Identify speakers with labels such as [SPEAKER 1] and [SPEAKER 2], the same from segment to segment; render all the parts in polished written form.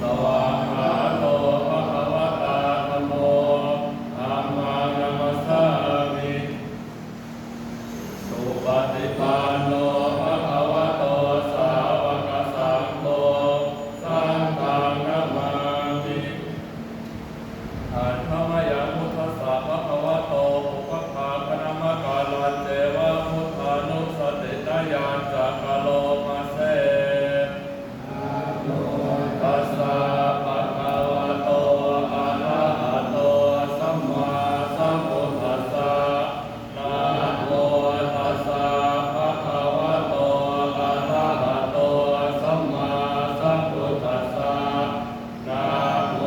[SPEAKER 1] สวากขาโตภะคะวะตาธัมโมธัมมังนัมมัสสามิสุปฏิปันโนภะคะวะโตสาวกสังโฆสังฆังนะมามิอัฏฐมยพุทธัสสะภะคะวะโตอุปภาคณมะกาลันเตวะพุทธานุสติตยานจักขโลมาเสตัสสะภะคะวะโตอะระหะโตสัมมาสัมพุทธัสสะนะโมตัสสะภะคะวะโตอะระหะโตสัมมาสัมพุทธัสสะนะโม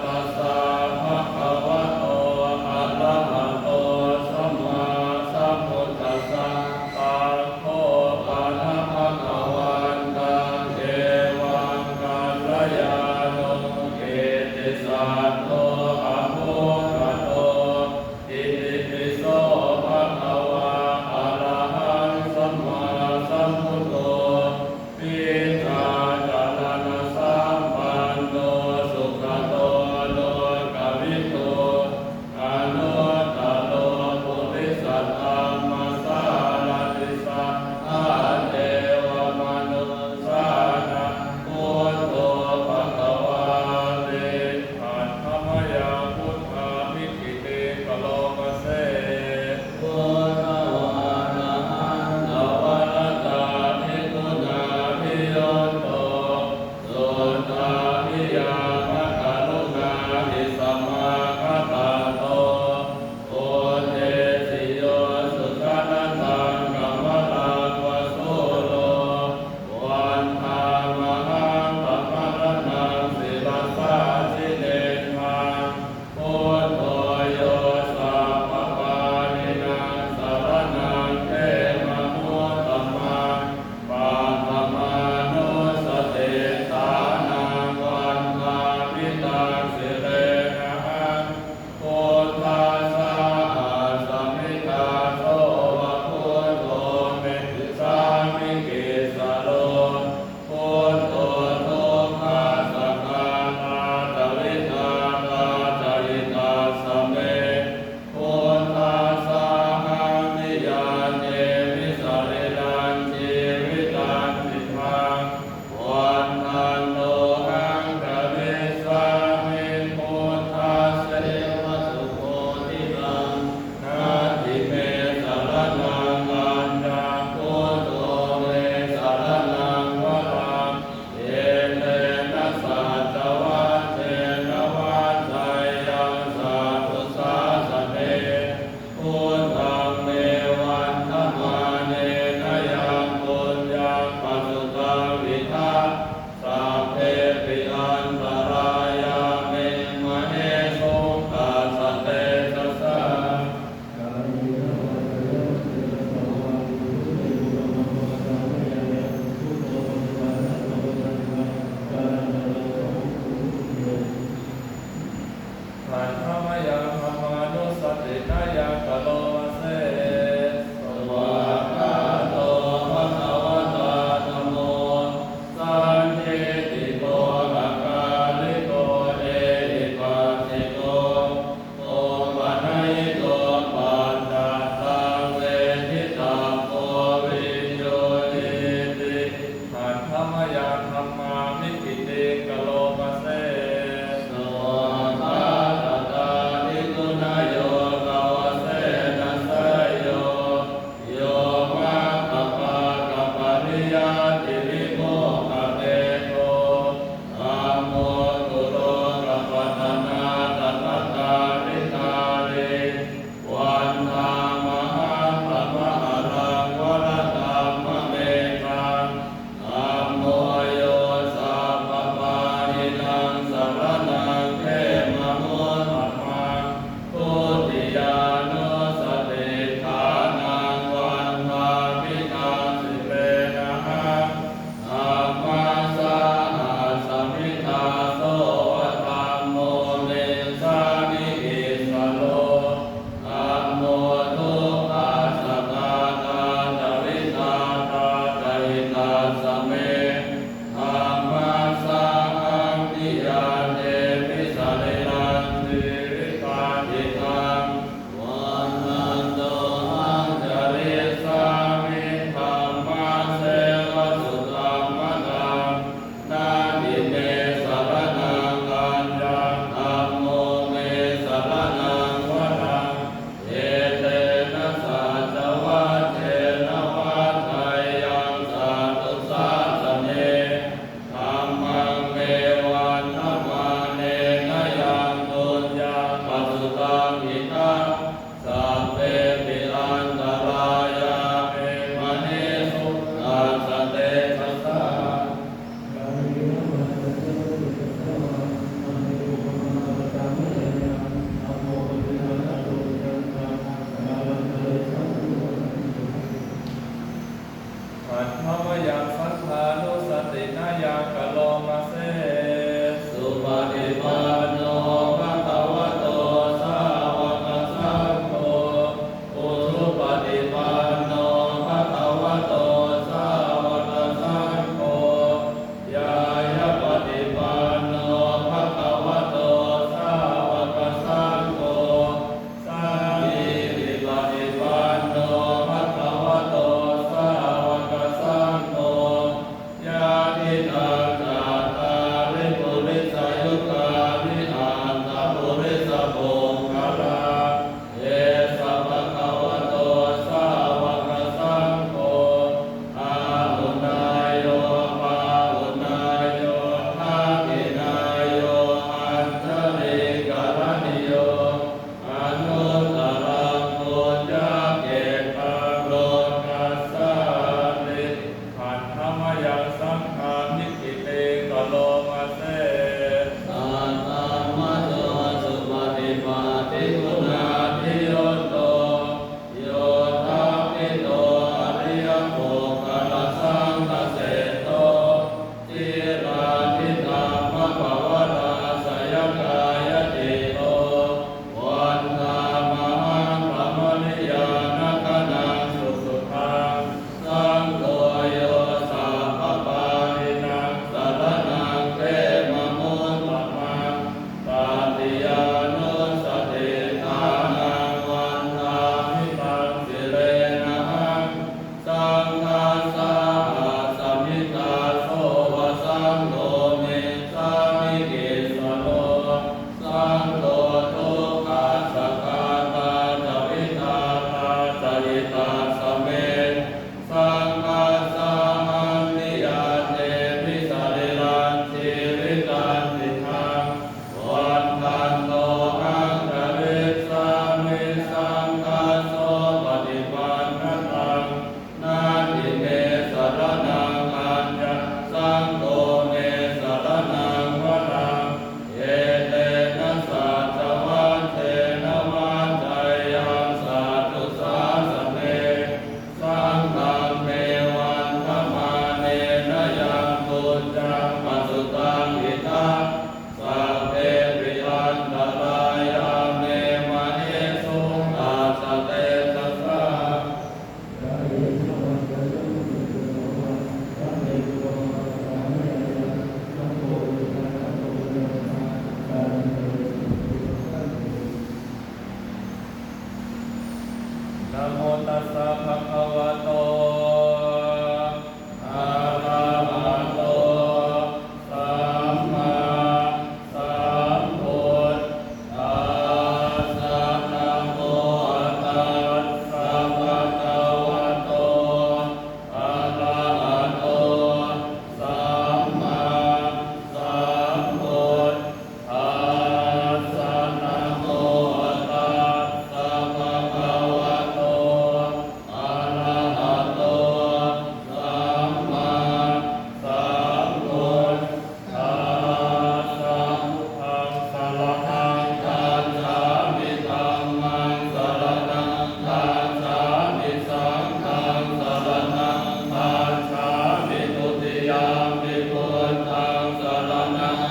[SPEAKER 1] ตัสสะภะคะวะโตอะระหะโตสัมมาสัมพุทธัสสะอะโคปะนะภะคะวันตังเทวังกัลยาโนเกติสัตโตอะโภคโตอิติปิโสภะคะวะอะระหังสัมมาสัมพุทโธปิจาจารณะสัมปันโนสุขโตโลกวิทูอนุตตโรปุริสัตตัมมัสสาราติสัทธาเทวมนุสสานังพุทโธภะคะ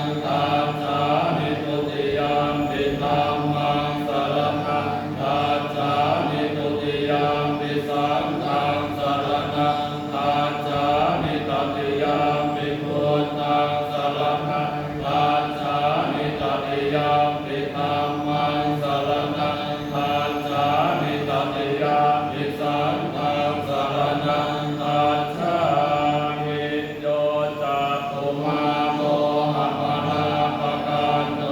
[SPEAKER 1] งตัสสานิทุติยามปิธัมมังสรณังตัสสานิทุติยามปิสังฆังสรณังตัสสานิตติยามปิพุทธังสรณังตัสสานิตติยามปิธัมมังสรณังตัสสานิตติยามปิสังฆังสรณังตัสสามิโยจักขุมาโมหะมนาปะกันโต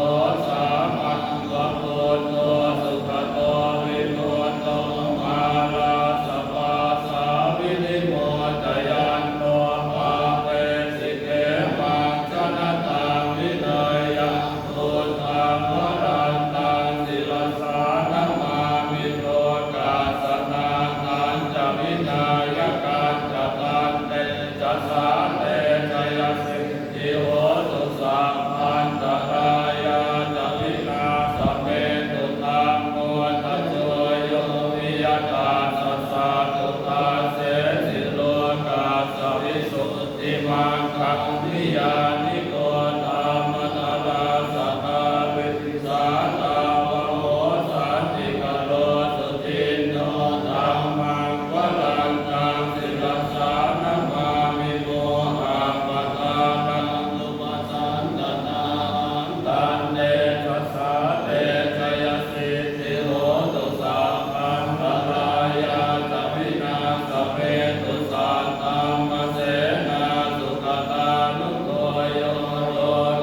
[SPEAKER 1] สามังวะโพโตสุขโตวิมุตโตมาลาสปาสาวินิโมจยันโตปาเปสิเกมังชนะตังวินัยพุทธังวรันตังศิลสานะมามิโรกาสนานันจะวินายกันจะตันเตจะสาเตชยสิทธิโหตุสัมพันตรายาจะวินาสเมตุตังโมทัจโยโยวิยตาสัสสะตุตาเสสิโลกาสวิสุทธิมังคังวิยานิโกธรรมนาลาสหาวิสาตาวโหสันติกโลสุจินโนธัมมังวรังตังศิลสานะมามิโมหะปะทานังอุปสันตนาตันเตชัสสะเตชยสิทธิโหตุสัพพันตรายาจะวินาสเมตุสัตตัมมเสนาสุขตานุโกโยโล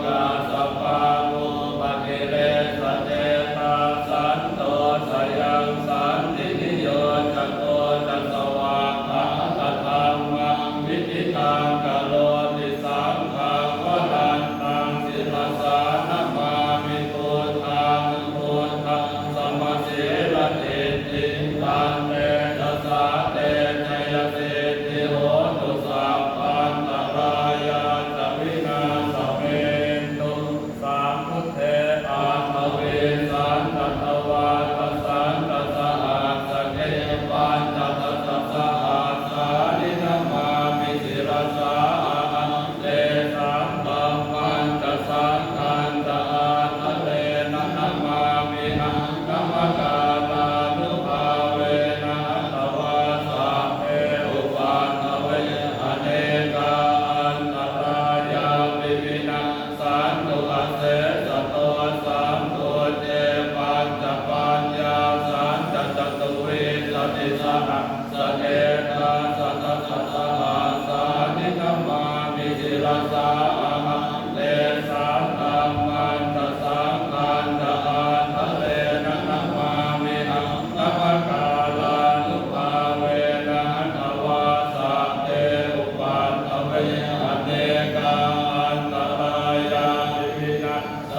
[SPEAKER 1] กาสปามุปะกิเลสเตตาสันโตสยังสันตินิโยจัตโตจัตสวาคาตธัมมังวิทิตังกโลติสังฆังวรันตังศิลสานะมามิพุทธังพุทธังสมะเสรติติตันเตจัสสะเตชยสิทธิโหตุสัพพันตรายาจะวินาสเมตุสัมพุทเทอาทเวสันตตวาทสันตสหัสสเกปัญจตตสหัสสานินามามิสิรสาเตสัมปัมมันตสังขันตาทะเลนะนามามิหังกัมมกาลานุภาเวนะตวาสาเพอุปันตเวอเนกาอันตรายาวิวินัสสันตุอาเสสโตสัมโพเจปัญจปัญญาสันจจตุวิสติสหัสเกตาสัตตะสหัสสานิกัมมามิสิรสาเตสัมตัมมันตสังขันตาทะเลนะนามามิหังกัมมกาลานุภาเวนะทวาสาเตอุปันตเวอเนกาอันตรายาวิวินัสสั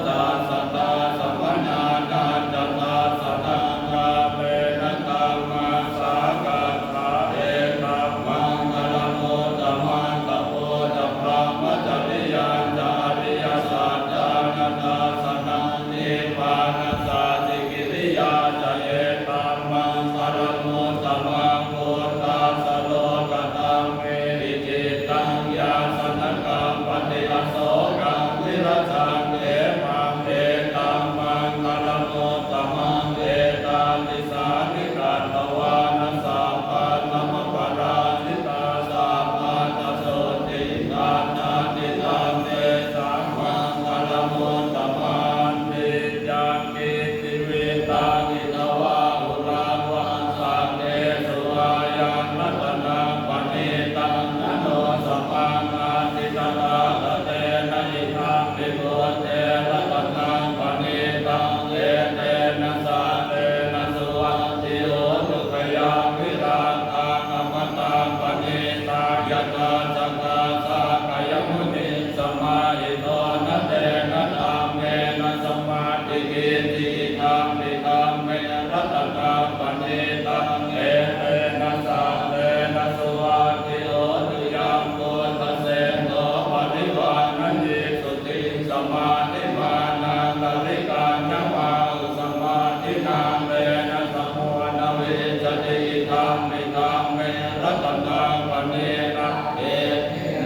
[SPEAKER 1] ตาสตาสัมมนานาจตาสนังกาเปนะตัมมาสากัสสะเอตัมมังคลโมตมันตโพตพระมัจจริยานจาริยสัจจานานาสนังนิพพานัสสะสิกิริยาจเอตัมมังคลโมตมังโพธาสโลกตัมเมหิจิตังยาสนกัมปฏิอโศกังวิรัชังเอมังเอตัมมังคลโมตมังเอตัมติสานิกัตตวานัสสะปัตตมปราชิตาสัพพัตโสติกานาติตัมเตสัมมังคลโมตมันติจักขิติเวตานิตวะอุราวังสังเกสุอายังรัตนังปณิตังนโนสปังอาติตตาตเตนะอิทังปิโกเตรัตนังปณิตังเอเตนะสาเตนะสุวัตติโอตุขยังวิราตังอมตังปณิตายตาจักขาสากายมุนิสมาหิโตนะเตนะธัมเมนะสมาธิกิติธัมมิธัมเมรัตนังปณิตังเอเตนะสาเตนะสุวัตติโอตุยังโกตเสโตปริวานันติสุติสมาธิมานังกริกาญวาอุสมาธินาเมนะสมุนเวจติธัมมิธัมเมรัตนังปณิตังเอ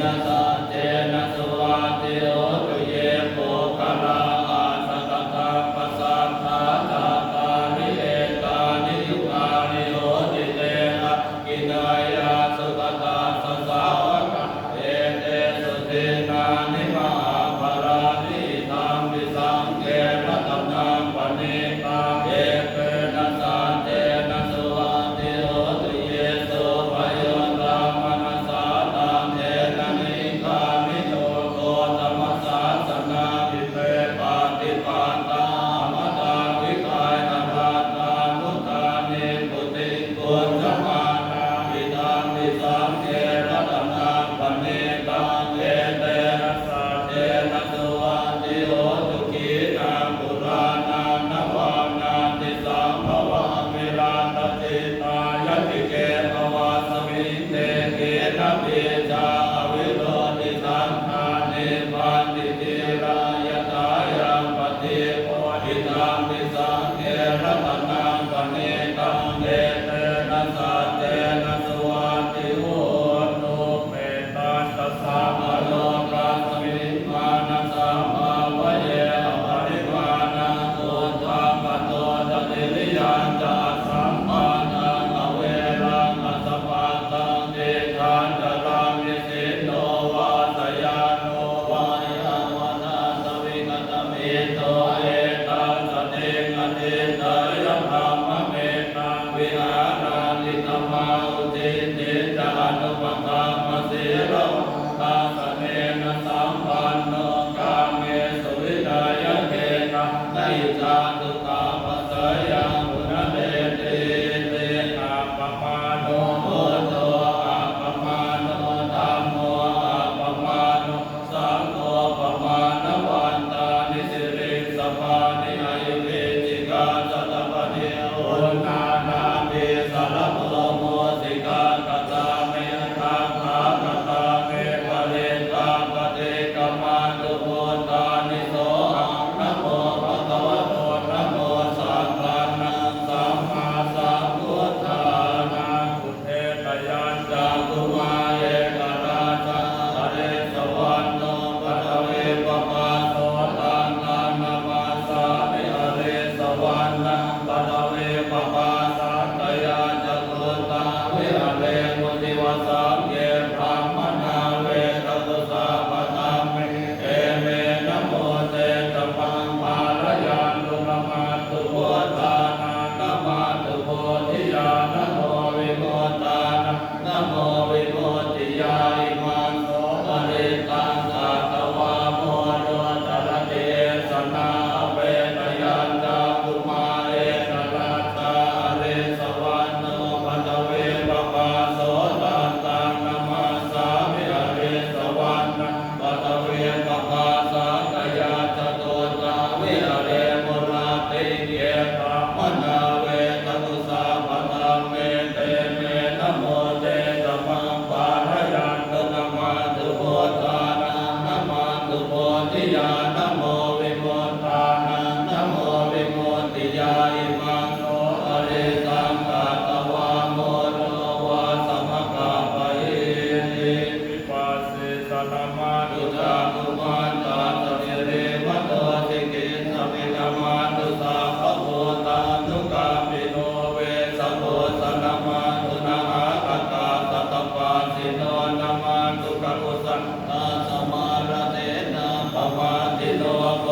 [SPEAKER 1] นะสาเตนะสุวัตติโอตุเยโภคลาอาสตตังปัสสัทธาตาตานิเอตานิยุกานิโหติเตนะกินายาสุตตาสสาวกะเอเตสุตินานิมหาภรานิธัมมิสังเกรัตนังปณิตังเอเตนะสาเตนะสุวัตติโหตุเยโสภโยตามนัสสาตังเทนะนิกามิโยโกตมัสสาสนาภิเปปาติปาตามตาวิกายนาราตามุตานิปุติกุลสมานาวิธามิสังเกรัตนังปณิตังเอเตนะสาเตนะสุวัตติโหตุกีนาปุราณานวานาติสัมภวังวิราตติตายติเกภวะสมิงเตเกนะเปจาวิโรติสังฆานิปันติติรายตายังปฏิโพธิตังมิสังเกรัตนังปณิตังเอเตนะสาเตนะสุวัตติโหตุเมตัสสะสะมโลกาสมิงมานะสัมภาวะเยอปริวานังโกตัมปโตตติริยัญจาสัมปันนังอเวรังอัสสปัตตังเตชาจารามิสิโนวาสยาโนวายาวนาสวิกตเมโตเอตัสสะเตงอเตตยธรรมเมตังวิหารานิธรรมาอุทิเตจานุปกรรมเสโรตาสเนนะสัมปันโนกาเมสุวิดายเกนะไนจาตุตาปัสสยังอุณเดเตเตอาปมาโนโหโตอาปมาโนธัมโมอาปมาโนสังโฆปมาณวันตานิสิริสภานิอายุเวจิกาสัตปะเดโอนานาเมสารโพโมสิกากตาเมตาภากตาเมปะเรตาปะเตกมาตุโพตานิโสอังนะโมภะคะวะโตนะโมสัมมานังสัมมาสัมพุทธานังอุเทตยัญจาตุมาเอกราชาทะเรสวรรณโนปัทเวปปาโสตังนานามาสามิหเรสวรรณังปัทเวปปาสัตยาจตุตาวิหเรมุติวสังเกพรหมนาเวตตุสาปตัมเมเอเมนะโมเตตะปังปารยานุนมาตุโพธานานะมาตุโพธิญาณโมวิโมตานะนะโมวิโมติยาอิมาโสปะเรตังสัตวาโมโน ติยานะโมวิโมตตานังนะโมวิโมตติยาอิมังโนอริสังกาตวาโมโนวาสมกาปะเยติวิปัสสิสนามาตุจาตุมันตาตะเรวะโตติเกสมินามาตุสาภโพตานุกามิโนเวสโพสนามาตุนาหาคตาตตปาสิโนนามาตุกะกุสันตาสมาระเตนะปะวาติโนภ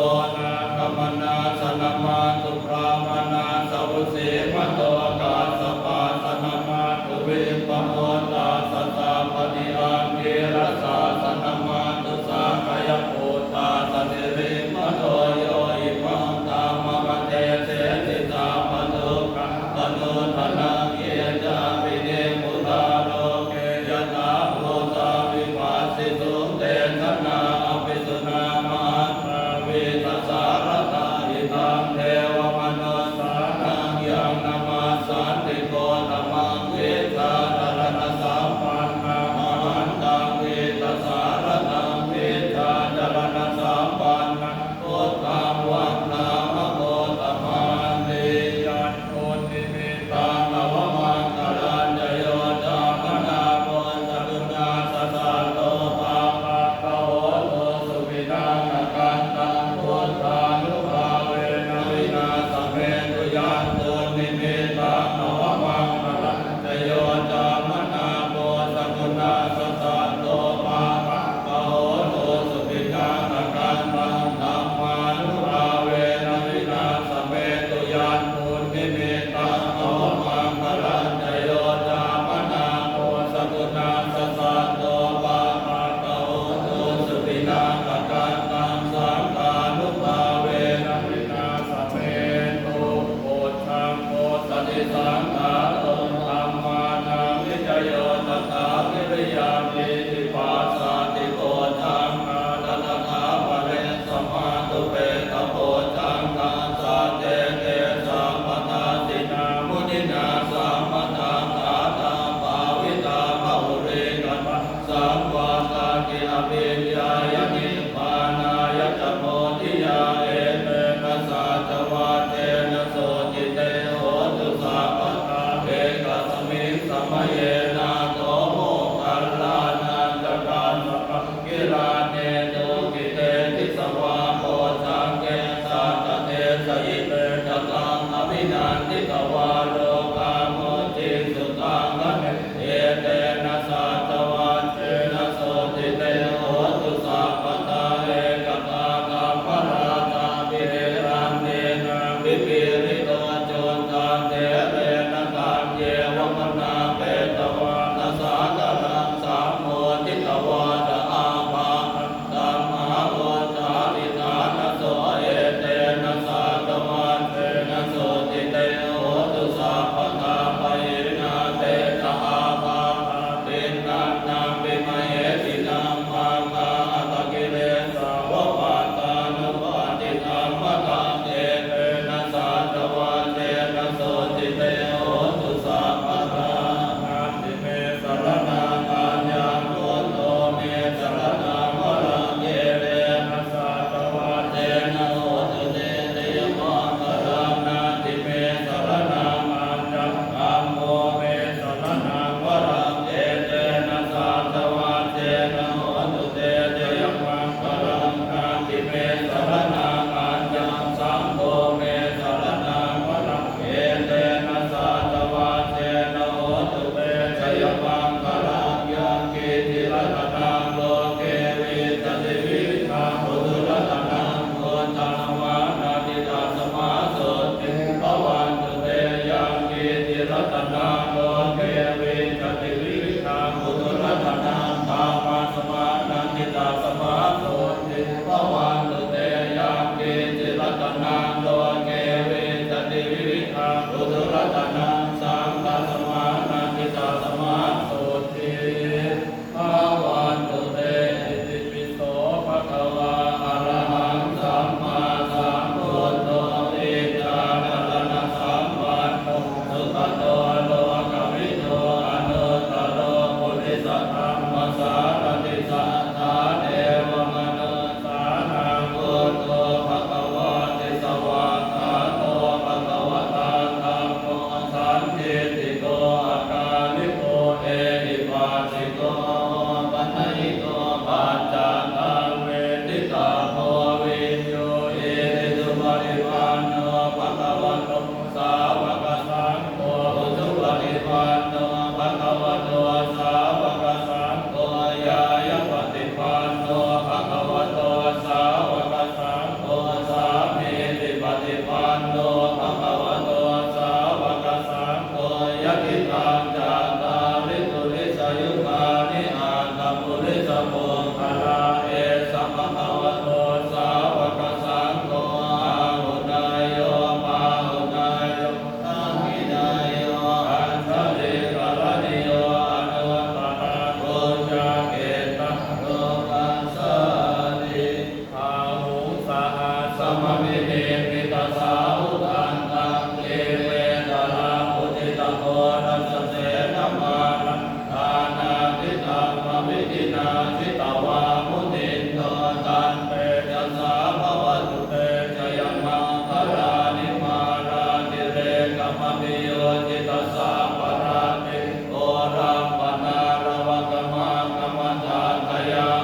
[SPEAKER 1] มมิเนปิตาสาอุตันตังเอเวตาลาปุจิตโกนัสเสนมานันทานาทิตังมมิตินาทิตวามุนินโตตันเปจัสสาภวตุเตชยมังคลานิมาราติเรกมมิโยจิตสาปราติโอรัมปนารวกมากรรมฐานทยัง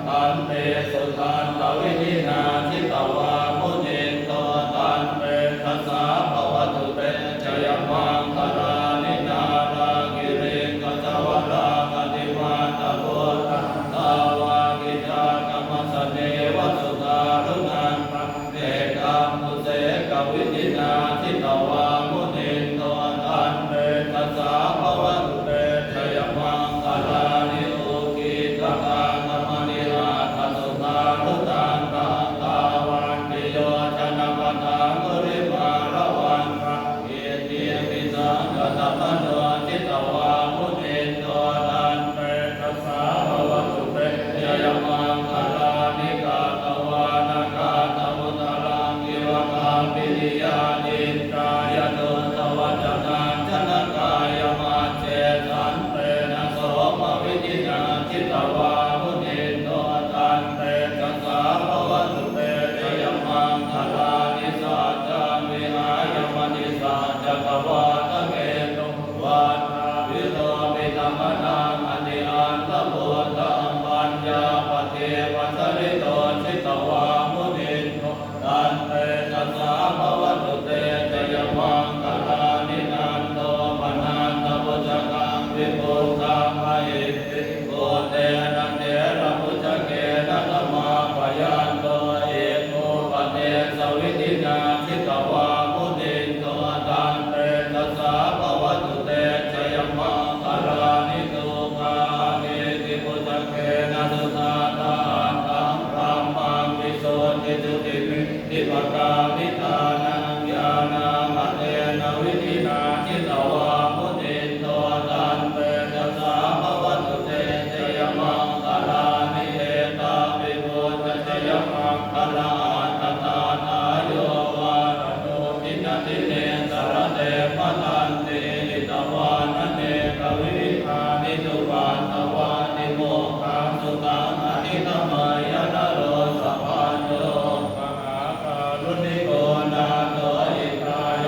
[SPEAKER 1] ตันเตสุตันตวิธินาทิตวามุนินโตตันเปจัสสาภวตุเตชยมังคลานินารากิริกจวรากติมาตโพตังสาวากิจากรรมสเนวสุตารุนันตังเตกัมมุเสกวิธินาทิตวามุนินโตตันเปจัสสาภวตุเตชยมังคลานิโอกิตตากรรมนิราชสุตารุตันตังตาวันติโยชนะปะทังกุริมาระวันตังเอเตียปิสังกตมโนทิตวามุนินโตตันเปจัสสาภวตุเตชยมังคลานิกาตวานากาตมุตลังกิวะกาปิริยานิกายโดตวัจนาชนะกายมาเจสันเตนะโสมวิจินาทิตวามุนินโตตันเตจัสสาภวตุเตชยมังคลานิสัจจามิหายมนิสัจจกวาตเกตุวานาวิโรมิธรรมนังอนิอันตโพตังปัญญาปเทวัสริโตชิตวามุนินโตตันเตจัสสาภวตุเตชยมังคลานินันโตปนันตปุจกังวิปุตตังมหิติโกเตนะเถระปุจเกนะธรรมาปยันโตเอโกปเตสวิธินาทิตวามุนินโตตันเตจัสสาภวตุเตชยมังคลานิโตกาเนติปุจเกนะสุนาตาตังพรามังวิโสติจุติมิทิปกานิทานังญาณามะเตนะวิธินาทิตวามุนินโตตันเตจัสสาภวตุเตชยมังคลานิเอตาปิโกชยมังคลาตตานาโยวารโนทินติเนสรเตปทันติตวานเนกวิหานิจุปันตวานิโมขังสุตังอนิตมายนโรสัพพันโตมหาการุณิโกนาโตอิตาย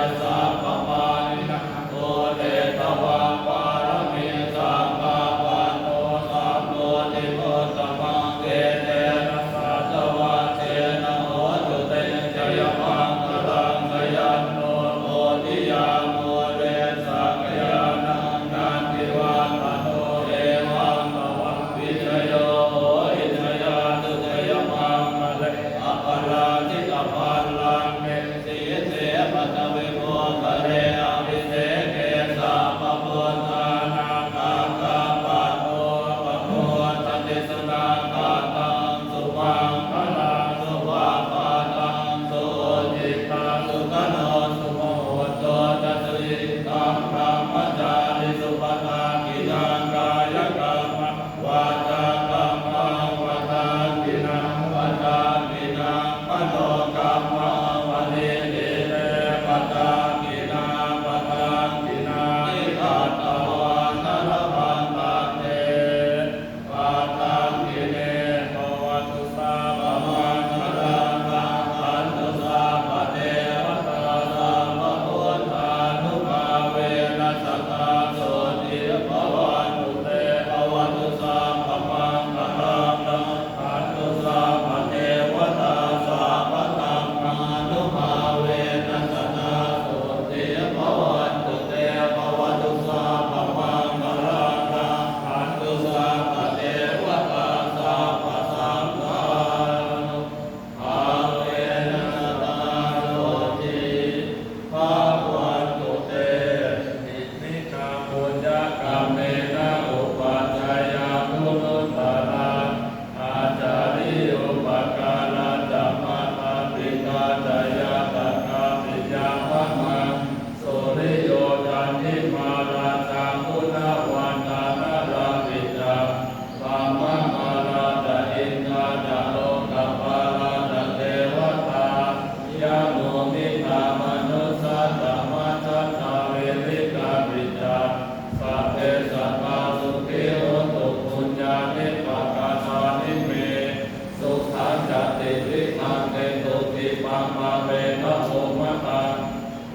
[SPEAKER 1] ปะเวนะโสมะตา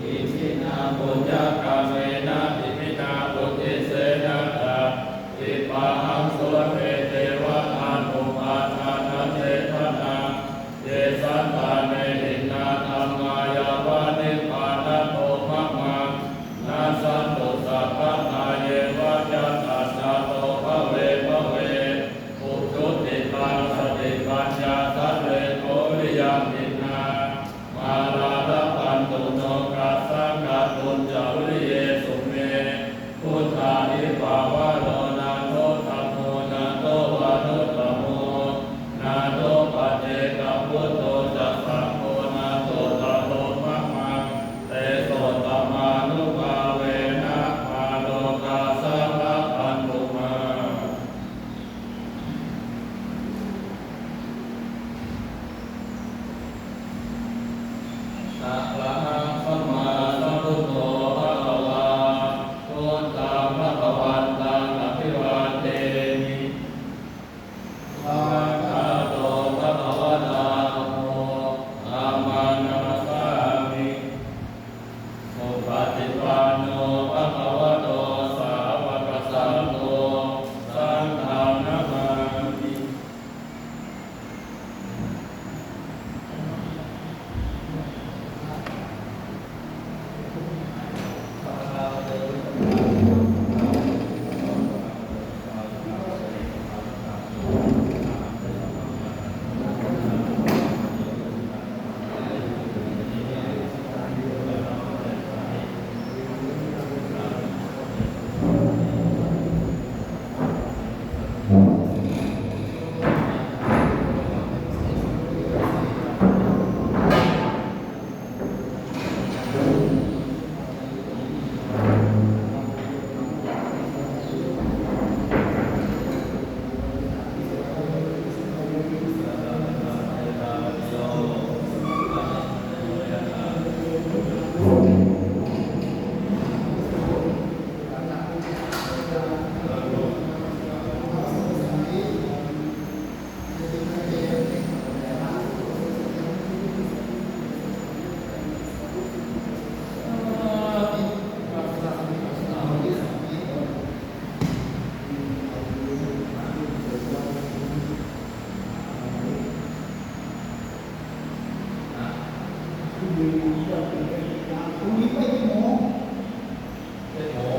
[SPEAKER 1] อิทินาปุญญกาเมนะอิมินาปุติเสนะตาอิปะหังสุรเพเทวะอานุปัฏฐานะเทธนาเยสันตาเนหินาธรรมายาวานิพานะโตมะมังนาสันตุสัพพะทาเยวะยัตตัสสะโตภเวภเวอุชุติตังสติปัญญาสัพเพโกริยมินามาลาลปันตุโนกัสสังกตุจาริเยสุเมพุทธานิภาวะโนนาโตธัมโมนาโตวานุตตโมนาโตปัจเจกพุทโธจัสสะโมนาโตตะโลมะมังเตโสตมานุภาเวนะมาโลกาสังฆปันตุมาอะระหังสัมมาสัมพุทโธภะคะวาพุทธังภะคะวันตังอภิวาเทมิภะคะโตภะคะวะตาโมธัมมังนัมสสามิสุปฏิปันโนภะคะวะโตสาวกสังโฆสังฆังนะมามิ
[SPEAKER 2] พรุ่งนี้ไปกี่โมง
[SPEAKER 1] 7 โมง